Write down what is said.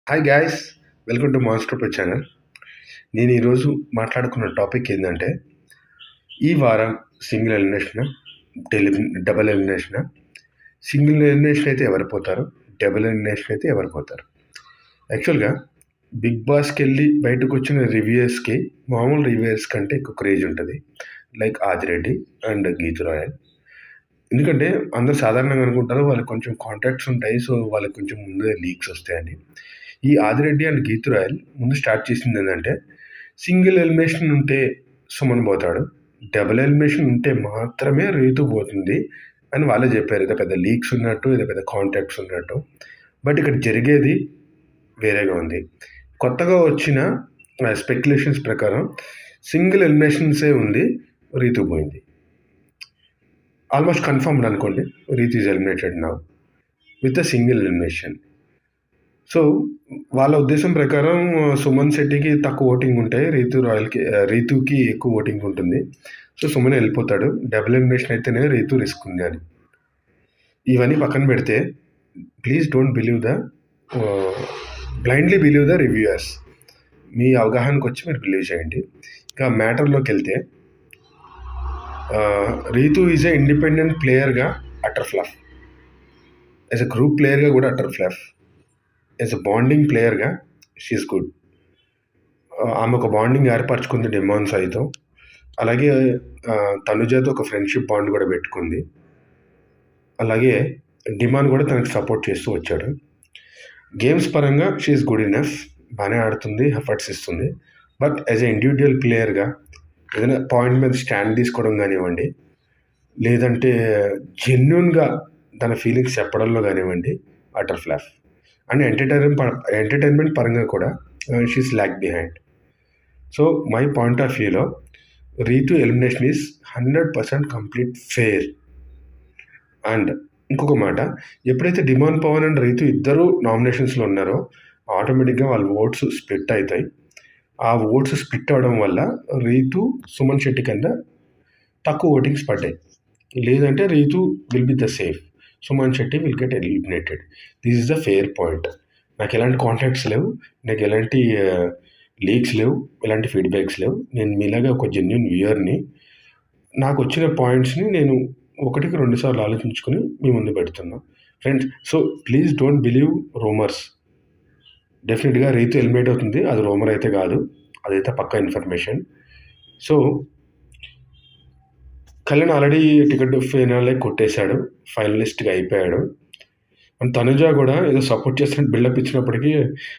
Hi guys, welcome to Monster Pie channel. నేను ఈరోజు మాట్లాడుకున్న టాపిక్ ఏంటంటే, ఈ వారం సింగిల్ ఎలిమినేషనా, డెలి డబుల్ ఎలిమినేషనా? సింగిల్ ఎలిమినేషన్ అయితే ఎవరు పోతారు, డబుల్ ఎలిమినేషన్ అయితే ఎవరు పోతారు? యాక్చువల్గా బిగ్ బాస్కి వెళ్ళి బయటకు వచ్చిన రివ్యూయర్స్కి మామూలు రివ్యూయర్స్ కంటే ఎక్కువ క్రేజ్ ఉంటుంది. Like Adi Reddy and Geetu Royal. ఎందుకంటే అందరూ సాధారణంగా అనుకుంటారు వాళ్ళకి కొంచెం కాంటాక్ట్స్ ఉంటాయి, సో వాళ్ళకి కొంచెం ముందే లీక్స్ వస్తాయని. ఈ ఆదిరెడ్డి అండ్ గీతు రాయల్ ముందు స్టార్ట్ చేసింది ఏంటంటే, సింగిల్ ఎలిమినేషన్ ఉంటే సుమన్ పోతాడు, డబుల్ ఎలిమినేషన్ ఉంటే మాత్రమే రీతు పోతుంది అని వాళ్ళే చెప్పారు. ఏదో పెద్ద లీక్స్ ఉన్నట్టు, ఏదో పెద్ద కాంటాక్ట్స్ ఉన్నట్టు. బట్ ఇక్కడ జరిగేది వేరేగా ఉంది. కొత్తగా వచ్చిన స్పెక్యులేషన్స్ ప్రకారం సింగిల్ ఎలిమినేషన్సే ఉంది, రీతు పోయింది. ఆల్మోస్ట్ కన్ఫర్మ్డ్ అనుకోండి, Rithu is eliminated now with a single elimination. So వాళ్ళ ఉద్దేశం ప్రకారం సుమన్ శెట్టికి తక్కువ ఓటింగ్ ఉంటాయి, రీతుకి ఎక్కువ ఓటింగ్ ఉంటుంది. సో సుమన్ వెళ్ళిపోతాడు. డబుల్ ఎలిమినేషన్ అయితేనే రీతు రిస్క్ ఉంది అని. ఇవన్నీ పక్కన పెడితే, please don't believe blindly believe the reviewers. మీ అవగాహనకు వచ్చి మీరు బిలీవ్ చేయండి. ఇంకా మ్యాటర్లోకి వెళ్తే, రీతు ఈజ్ ఏ ఇండిపెండెంట్ ప్లేయర్గా utter flop, as a group ప్లేయర్గా కూడా utter flop, as a bonding ప్లేయర్గా షీఈస్ గుడ్. ఆమె ఒక బాండింగ్ ఏర్పరచుకుంది డిమాన్ సాయితో. అలాగే తనుజతో ఒక ఫ్రెండ్షిప్ బాండ్ కూడా పెట్టుకుంది. అలాగే డిమాన్ కూడా తనకు సపోర్ట్ చేస్తూ వచ్చాడు. గేమ్స్ పరంగా షీఈస్ గుడ్ ఇనఫ్, బాగానే ఆడుతుంది, ఎఫర్ట్స్ ఇస్తుంది. బట్ యాజ్ ఎ ఇండివిజువల్ ప్లేయర్గా ఏదైనా పాయింట్ మీద స్టాండ్ తీసుకోవడం కానివ్వండి, లేదంటే జెన్యున్గా తన ఫీలింగ్స్ చెప్పడంలో కానివ్వండి, అటర్ ఫ్లాఫ్. అండ్ ఎంటర్టైన్మెంట్ పరంగా కూడా she's lack behind. So my point of వ్యూలో Ritu elimination is 100% complete fair. And ఇంకొక మాట, ఎప్పుడైతే డిమాన్ పవన్ అండ్ రీతు ఇద్దరు నామినేషన్స్లో ఉన్నారో ఆటోమేటిక్గా వాళ్ళ ఓట్స్ స్ప్లిట్ అవుతాయి. ఆ ఓట్స్ స్ప్లిట్ అవ్వడం వల్ల రీతు సుమన్ శెట్టి కన్నా తక్కువ ఓటింగ్స్ పడ్డాయి. లేదంటే Rithu will be the safe, Suman Shetty will get eliminated. This is the fair point. నాకు ఎలాంటి కాంటాక్ట్స్ లేవు, నాకు ఎలాంటి లీక్స్ లేవు, ఎలాంటి ఫీడ్బ్యాక్స్ లేవు. నేను మీలాగా ఒక జెన్యున్ వ్యూయర్ని. నాకు వచ్చిన పాయింట్స్ని నేను 1-2 సార్లు ఆలోచించుకొని మీ ముందు పెడుతున్నా friends. So please don't believe rumours. డెఫినెట్గా రీతు ఎలిమినేట్ అవుతుంది, అది రూమర్ అయితే కాదు, అదైతే పక్కా information. So Kalyan already ticket final కొట్టేశాడు, ఫైనలిస్ట్గా అయిపోయాడు. అండ్ తనుజ కూడా ఏదో సపోర్ట్ చేస్తున్నట్టు బిల్డప్ ఇచ్చినప్పటికీ